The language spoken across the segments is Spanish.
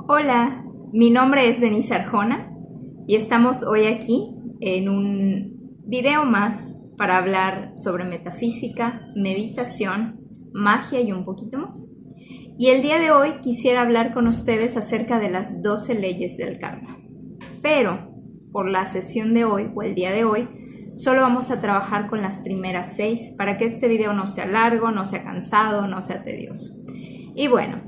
Hola, mi nombre es Denise Arjona y estamos hoy aquí en un video más para hablar sobre metafísica, meditación, magia y un poquito más. Y el día de hoy quisiera hablar con ustedes acerca de las 12 leyes del karma. Pero por la sesión de hoy o el día de hoy, solo vamos a trabajar con las primeras 6 para que este video no sea largo, no sea cansado, no sea tedioso. Y bueno,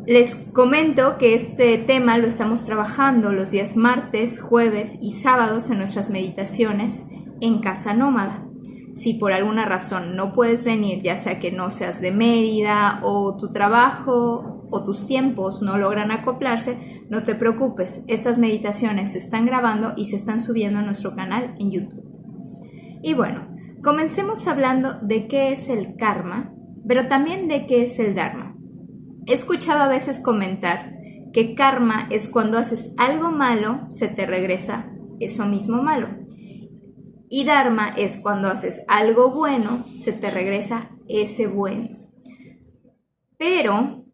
les comento que este tema lo estamos trabajando los días martes, jueves y sábados en nuestras meditaciones en Casa Nómada. Si por alguna razón no puedes venir, ya sea que no seas de Mérida o tu trabajo o tus tiempos no logran acoplarse, no te preocupes, estas meditaciones se están grabando y se están subiendo a nuestro canal en YouTube. Y bueno, comencemos hablando de qué es el karma, pero también de qué es el dharma. He escuchado a veces comentar que karma es cuando haces algo malo, se te regresa eso mismo malo. Y dharma es cuando haces algo bueno, se te regresa ese bueno. Pero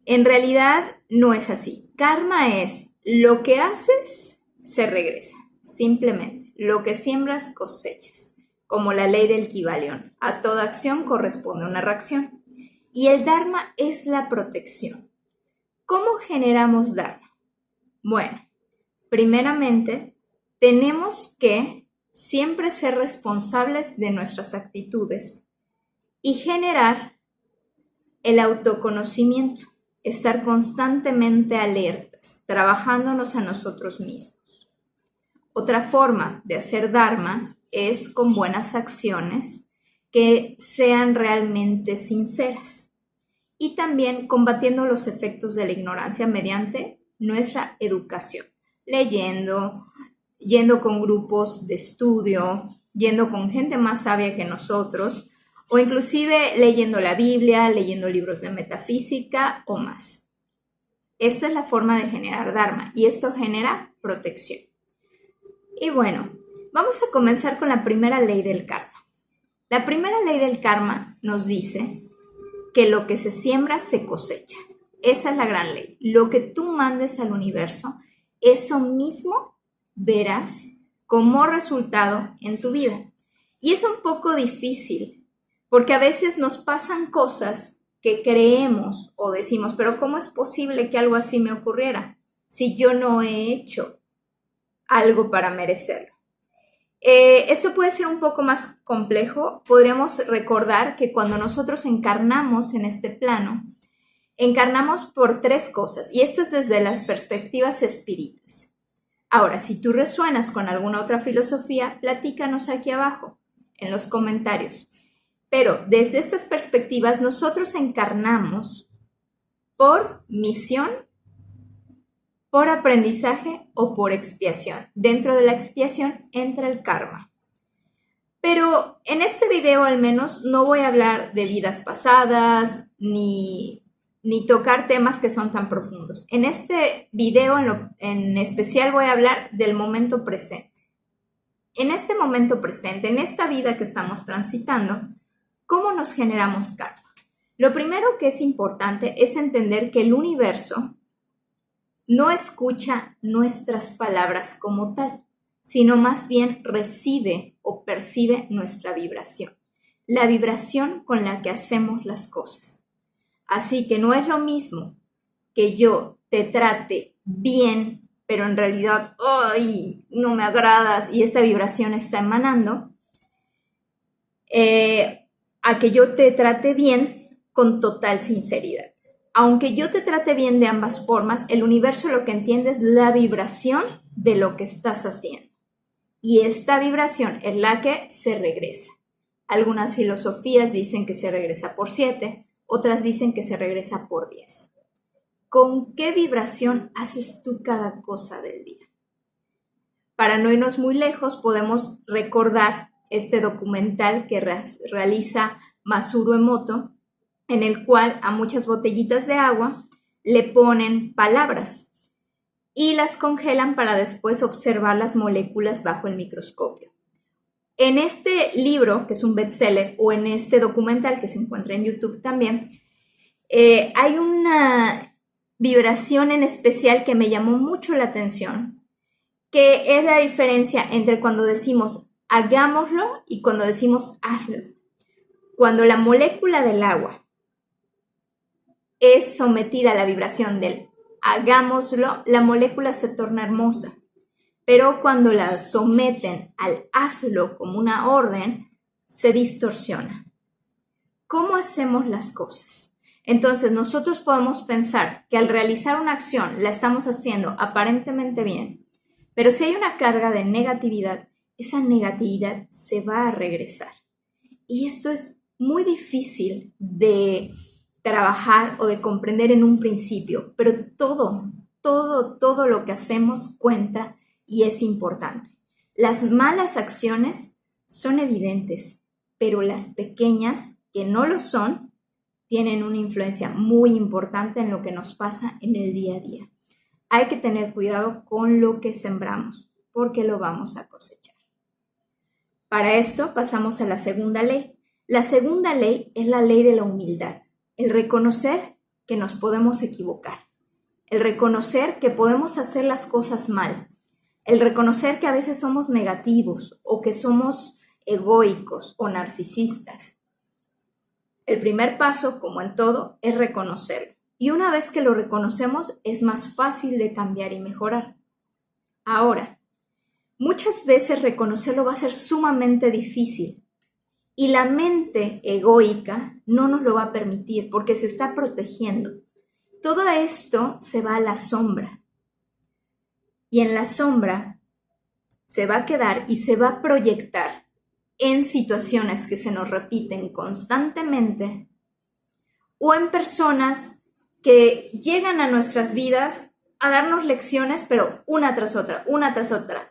en realidad no es así. Karma es lo que haces, se regresa. Simplemente, lo que siembras, cosechas. Como la ley del Kybalión. A toda acción corresponde una reacción. Y el dharma es la protección. ¿Cómo generamos dharma? Bueno, primeramente, tenemos que siempre ser responsables de nuestras actitudes y generar el autoconocimiento, estar constantemente alertas, trabajándonos a nosotros mismos. Otra forma de hacer dharma es con buenas acciones que sean realmente sinceras. Y también combatiendo los efectos de la ignorancia mediante nuestra educación, leyendo, yendo con grupos de estudio, yendo con gente más sabia que nosotros, o inclusive leyendo la Biblia, leyendo libros de metafísica o más. Esta es la forma de generar dharma y esto genera protección. Y bueno, vamos a comenzar con la primera ley del karma. La primera ley del karma nos dice que lo que se siembra se cosecha. Esa es la gran ley. Lo que tú mandes al universo, eso mismo verás como resultado en tu vida. Y es un poco difícil, porque a veces nos pasan cosas que creemos o decimos, pero ¿cómo es posible que algo así me ocurriera si yo no he hecho algo para merecerlo? Esto puede ser un poco más complejo. Podríamos recordar que cuando nosotros encarnamos en este plano, encarnamos por 3 cosas, y esto es desde las perspectivas espíritas. Ahora, si tú resuenas con alguna otra filosofía, platícanos aquí abajo, en los comentarios. Pero desde estas perspectivas, nosotros encarnamos por misión, por aprendizaje o por expiación. Dentro de la expiación entra el karma. Pero en este video al menos no voy a hablar de vidas pasadas ni tocar temas que son tan profundos. En este video en especial voy a hablar del momento presente. En este momento presente, en esta vida que estamos transitando, ¿cómo nos generamos karma? Lo primero que es importante es entender que el universo no escucha nuestras palabras como tal, sino más bien recibe o percibe nuestra vibración, la vibración con la que hacemos las cosas. Así que no es lo mismo que yo te trate bien, pero en realidad, ¡ay!, no me agradas y esta vibración está emanando, a que yo te trate bien con total sinceridad. Aunque yo te trate bien de ambas formas, el universo lo que entiende es la vibración de lo que estás haciendo. Y esta vibración es la que se regresa. Algunas filosofías dicen que se regresa por 7, otras dicen que se regresa por 10. ¿Con qué vibración haces tú cada cosa del día? Para no irnos muy lejos, podemos recordar este documental que realiza Masaru Emoto, en el cual a muchas botellitas de agua le ponen palabras y las congelan para después observar las moléculas bajo el microscopio. En este libro, que es un bestseller, o en este documental que se encuentra en YouTube también, hay vibración en especial que me llamó mucho la atención, que es la diferencia entre cuando decimos hagámoslo y cuando decimos hazlo. Cuando la molécula del agua es sometida a la vibración del hagámoslo, la molécula se torna hermosa. Pero cuando la someten al hazlo como una orden, se distorsiona. ¿Cómo hacemos las cosas? Entonces nosotros podemos pensar que al realizar una acción la estamos haciendo aparentemente bien, pero si hay una carga de negatividad, esa negatividad se va a regresar. Y esto es muy difícil de trabajar o de comprender en un principio, pero todo lo que hacemos cuenta y es importante. Las malas acciones son evidentes, pero las pequeñas que no lo son tienen una influencia muy importante en lo que nos pasa en el día a día. Hay que tener cuidado con lo que sembramos, porque lo vamos a cosechar. Para esto pasamos a la segunda ley. La segunda ley es la ley de la humildad, el reconocer que nos podemos equivocar, el reconocer que podemos hacer las cosas mal, el reconocer que a veces somos negativos o que somos egoicos o narcisistas. El primer paso, como en todo, es reconocerlo. Y una vez que lo reconocemos, es más fácil de cambiar y mejorar. Ahora, muchas veces reconocerlo va a ser sumamente difícil. Y la mente egoica no nos lo va a permitir porque se está protegiendo. Todo esto se va a la sombra. Y en la sombra se va a quedar y se va a proyectar en situaciones que se nos repiten constantemente o en personas que llegan a nuestras vidas a darnos lecciones, pero una tras otra,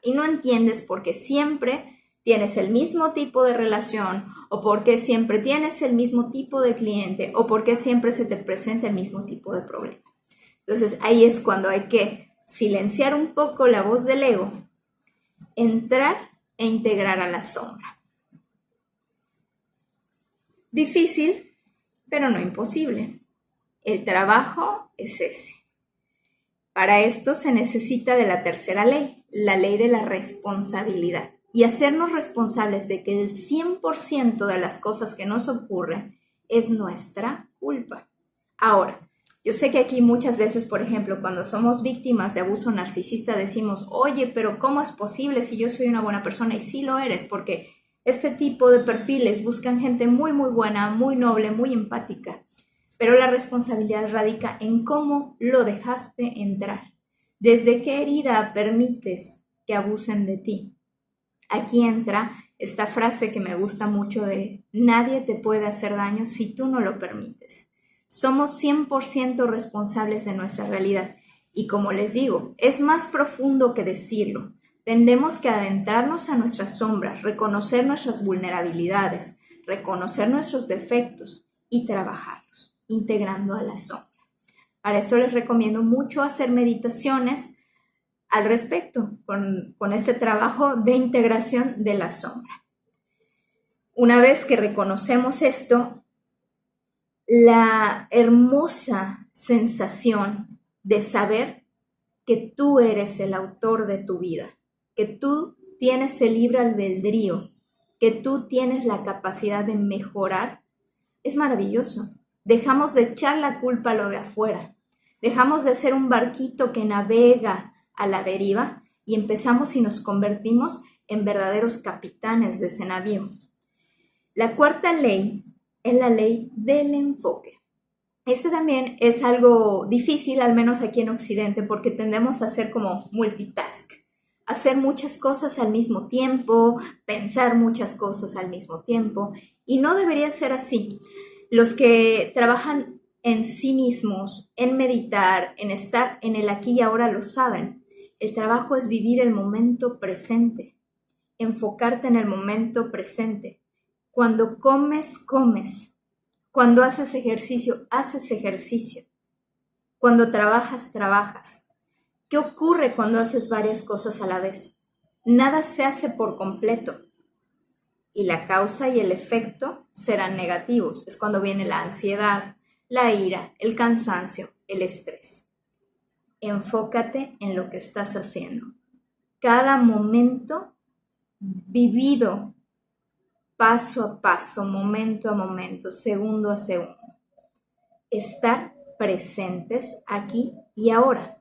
y no entiendes por qué siempre tienes el mismo tipo de relación, o por qué siempre tienes el mismo tipo de cliente, o por qué siempre se te presenta el mismo tipo de problema. Entonces ahí es cuando hay que silenciar un poco la voz del ego, entrar e integrar a la sombra. Difícil, pero no imposible. El trabajo es ese. Para esto se necesita de la tercera ley, la ley de la responsabilidad, y hacernos responsables de que el 100% de las cosas que nos ocurren es nuestra culpa. Ahora, yo sé que aquí muchas veces, por ejemplo, cuando somos víctimas de abuso narcisista decimos, oye, pero ¿cómo es posible si yo soy una buena persona? Y sí lo eres, porque este tipo de perfiles buscan gente muy, muy buena, muy noble, muy empática. Pero la responsabilidad radica en cómo lo dejaste entrar. ¿Desde qué herida permites que abusen de ti? Aquí entra esta frase que me gusta mucho de nadie te puede hacer daño si tú no lo permites. Somos 100% responsables de nuestra realidad y como les digo, es más profundo que decirlo. Tendemos que adentrarnos a nuestras sombras, reconocer nuestras vulnerabilidades, reconocer nuestros defectos y trabajarlos, integrando a la sombra. Para eso les recomiendo mucho hacer meditaciones al respecto, con este trabajo de integración de la sombra. Una vez que reconocemos esto, la hermosa sensación de saber que tú eres el autor de tu vida, que tú tienes el libre albedrío, que tú tienes la capacidad de mejorar, es maravilloso. Dejamos de echar la culpa a lo de afuera, dejamos de ser un barquito que navega a la deriva y empezamos y nos convertimos en verdaderos capitanes de ese navío. La cuarta ley es la ley del enfoque. Este también es algo difícil, al menos aquí en Occidente, porque tendemos a hacer como multitask, hacer muchas cosas al mismo tiempo, pensar muchas cosas al mismo tiempo, y no debería ser así. Los que trabajan en sí mismos, en meditar, en estar en el aquí y ahora lo saben. El trabajo es vivir el momento presente, enfocarte en el momento presente. Cuando comes, comes. Cuando haces ejercicio, haces ejercicio. Cuando trabajas, trabajas. ¿Qué ocurre cuando haces varias cosas a la vez? Nada se hace por completo. Y la causa y el efecto serán negativos. Es cuando viene la ansiedad, la ira, el cansancio, el estrés. Enfócate en lo que estás haciendo. Cada momento vivido paso a paso, momento a momento, segundo a segundo. Estar presentes aquí y ahora.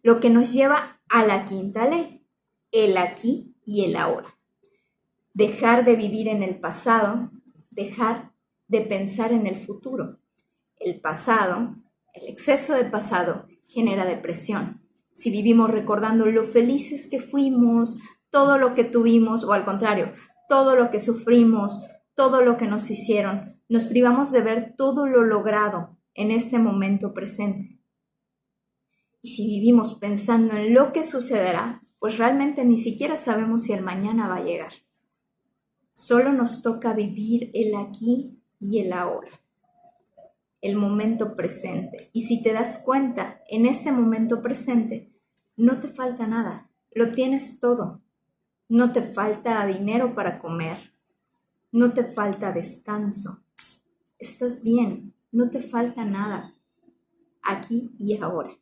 Lo que nos lleva a la quinta ley, el aquí y el ahora. Dejar de vivir en el pasado, dejar de pensar en el futuro. El pasado, el exceso de pasado, genera depresión. Si vivimos recordando lo felices que fuimos, todo lo que tuvimos, o al contrario, todo lo que sufrimos, todo lo que nos hicieron, nos privamos de ver todo lo logrado en este momento presente. Y si vivimos pensando en lo que sucederá, pues realmente ni siquiera sabemos si el mañana va a llegar. Solo nos toca vivir el aquí y el ahora, el momento presente. Y si te das cuenta, en este momento presente, no te falta nada, lo tienes todo. No te falta dinero para comer, no te falta descanso, estás bien, no te falta nada, aquí y ahora.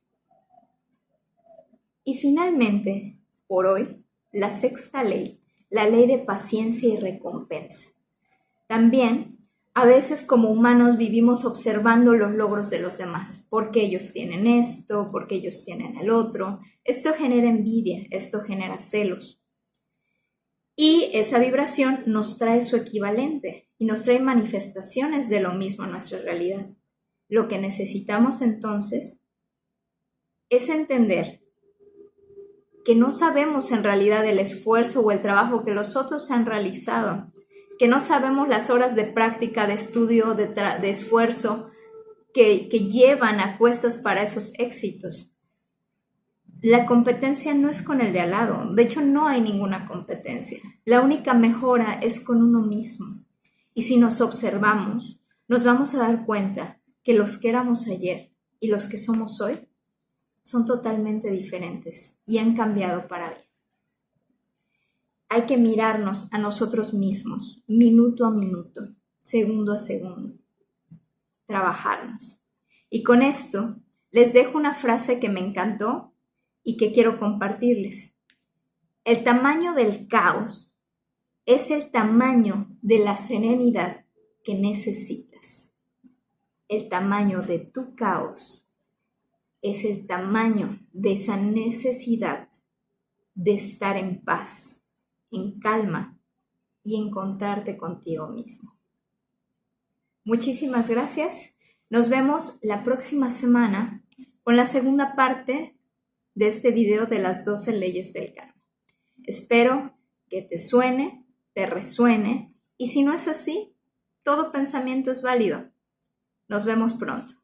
Y finalmente, por hoy, la sexta ley, la ley de paciencia y recompensa. También, a veces como humanos vivimos observando los logros de los demás, porque ellos tienen esto, porque ellos tienen el otro. Esto genera envidia, esto genera celos. Y esa vibración nos trae su equivalente y nos trae manifestaciones de lo mismo en nuestra realidad. Lo que necesitamos entonces es entender que no sabemos en realidad el esfuerzo o el trabajo que los otros han realizado, que no sabemos las horas de práctica, de estudio, de esfuerzo que llevan a cuestas para esos éxitos. La competencia no es con el de al lado, de hecho no hay ninguna competencia. La única mejora es con uno mismo. Y si nos observamos, nos vamos a dar cuenta que los que éramos ayer y los que somos hoy son totalmente diferentes y han cambiado para bien. Hay que mirarnos a nosotros mismos, minuto a minuto, segundo a segundo, trabajarnos. Y con esto les dejo una frase que me encantó y que quiero compartirles. El tamaño del caos es el tamaño de la serenidad que necesitas. El tamaño de tu caos es el tamaño de esa necesidad de estar en paz, en calma y encontrarte contigo mismo. Muchísimas gracias. Nos vemos la próxima semana con la segunda parte de este video de las 12 leyes del karma. Espero que te suene, te resuene, y si no es así, todo pensamiento es válido. Nos vemos pronto.